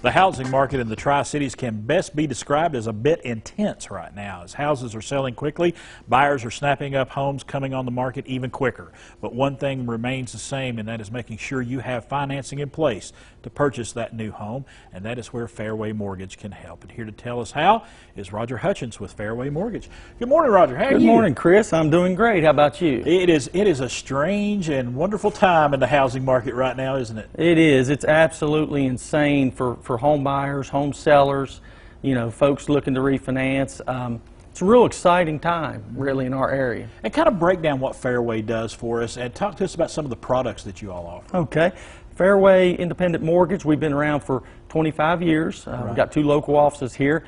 The housing market in the Tri-Cities can best be described as a bit intense right now. As houses are selling quickly, buyers are snapping up homes coming on the market even quicker. But one thing remains the same, and that is making sure you have financing in place to purchase that new home, and that is where Fairway Mortgage can help. And here to tell us how is Roger Hutchins with Fairway Mortgage. Good morning, Roger. How are you? Good morning, Chris. I'm doing great. How about you? It is a strange and wonderful time in the housing market right now, isn't it? It is. It's absolutely insane for home buyers, home sellers, you know, folks looking to refinance. It's a real exciting time, really, in our area. And kind of break down what Fairway does for us and talk to us about some of the products that you all offer. Okay. Fairway Independent Mortgage, we've been around for 25 years. We've got 2 local offices here.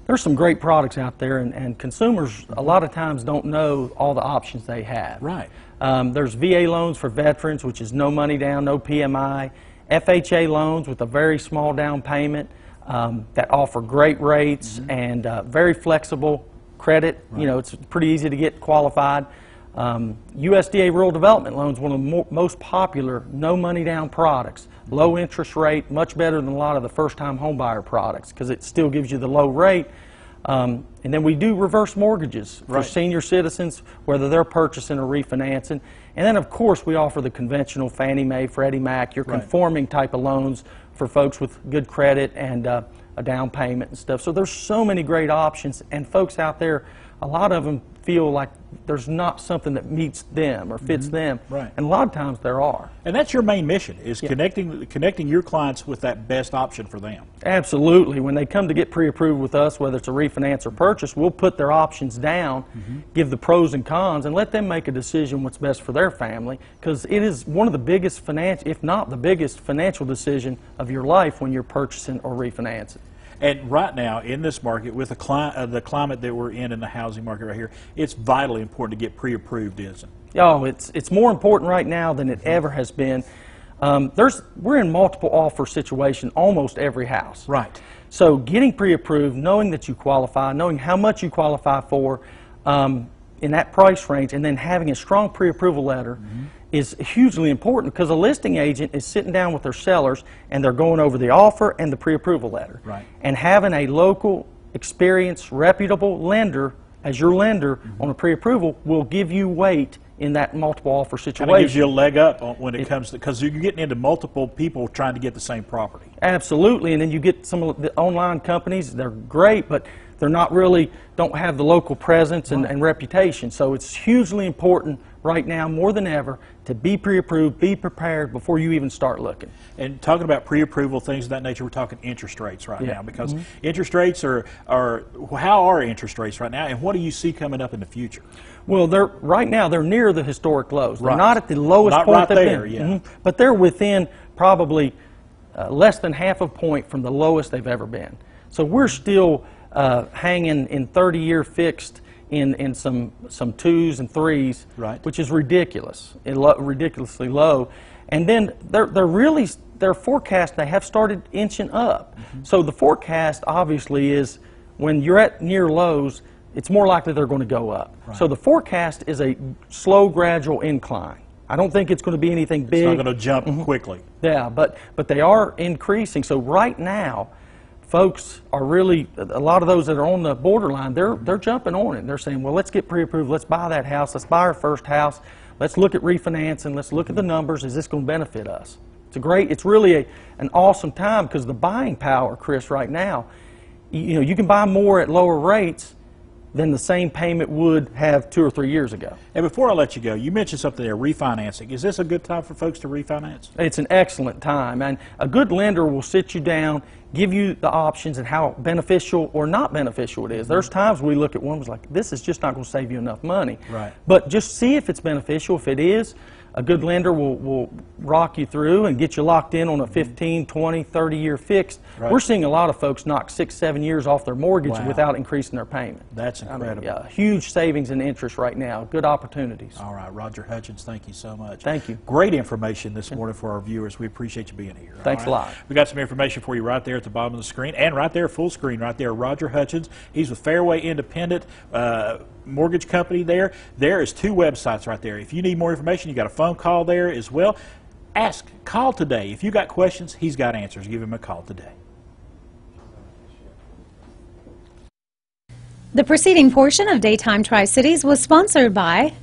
There's some great products out there, and consumers a lot of times don't know all the options they have. Right. There's VA loans for veterans, which is no money down, no PMI. FHA loans with a very small down payment that offer great rates and very flexible credit. Right. You know, it's pretty easy to get qualified. USDA rural development loans, one of the most popular no money down products. Low interest rate, much better than a lot of the first-time homebuyer products because it still gives you the low rate. And then we do reverse mortgages for senior citizens, whether they're purchasing or refinancing. And then, of course, we offer the conventional Fannie Mae, Freddie Mac, your conforming type of loans for folks with good credit and a down payment and stuff. So there's so many great options, and folks out there, a lot of them feel like there's not something that meets them or fits them. Right. And a lot of times there are. And that's your main mission, is connecting your clients with that best option for them. Absolutely. When they come to get pre-approved with us, whether it's a refinance or purchase, we'll put their options down, give the pros and cons, and let them make a decision what's best for their family, because it is one of the biggest if not the biggest financial decision of your life when you're purchasing or refinancing. And right now, in this market, with the climate that we're in the housing market right here, it's vitally important to get pre-approved, isn't it? Oh, it's more important right now than it ever has been. We're in multiple offer situation almost every house. Right. So getting pre-approved, knowing that you qualify, knowing how much you qualify for in that price range, and then having a strong pre-approval letter is hugely important, because a listing agent is sitting down with their sellers and they're going over the offer and the pre-approval letter. Right. And having a local, experienced, reputable lender as your lender on a pre-approval will give you weight in that multiple offer situation. Kind of gives you a leg up when it comes to, because you're getting into multiple people trying to get the same property. Absolutely, and then you get some of the online companies. They're great, but they're not really, don't have the local presence and reputation. So it's hugely important right now, more than ever, to be pre-approved, be prepared before you even start looking. And talking about pre-approval, things of that nature, we're talking interest rates right now, because interest rates how are interest rates right now, and what do you see coming up in the future? Well, right now they're near the historic lows. They're not at the lowest point they've been, but they're within probably less than half a point from the lowest they've ever been. So we're still hanging in 30-year fixed in some 2s and 3s, which is ridiculous, ridiculously low. And then their forecast, they have started inching up. So the forecast obviously is when you're at near lows, it's more likely they're going to go up. So the forecast is a slow, gradual incline. I don't think it's going to be anything big. It's not going to jump quickly. Yeah, but they are increasing. So right now, folks are really, a lot of those that are on the borderline, they're jumping on it. They're saying, well, let's get pre-approved. Let's buy that house. Let's buy our first house. Let's look at refinancing. Let's look at the numbers. Is this going to benefit us? It's really an awesome time, because the buying power, Chris, right now, you can buy more at lower rates than the same payment would have 2 or 3 years ago. And before I let you go, you mentioned something there, refinancing. Is this a good time for folks to refinance? It's an excellent time, and a good lender will sit you down, give you the options and how beneficial or not beneficial it is. There's times we look at one was like, this is just not going to save you enough money. Right. But just see if it's beneficial. If it is, a good lender will rock you through and get you locked in on a 15, 20, 30-year fixed. Right. We're seeing a lot of folks knock 6, 7 years off their mortgage without increasing their payment. That's incredible. I mean, huge savings in interest right now. Good opportunities. All right, Roger Hutchins, thank you so much. Thank you. Great information this morning for our viewers. We appreciate you being here. Thanks a lot. We got some information for you right there at the bottom of the screen, and right there, full screen, right there, Roger Hutchins. He's with Fairway Independent Mortgage Company there. There is 2 websites right there. If you need more information, you got a phone call there as well. call today. If you got questions, he's got answers. Give him a call today. The preceding portion of Daytime Tri-Cities was sponsored by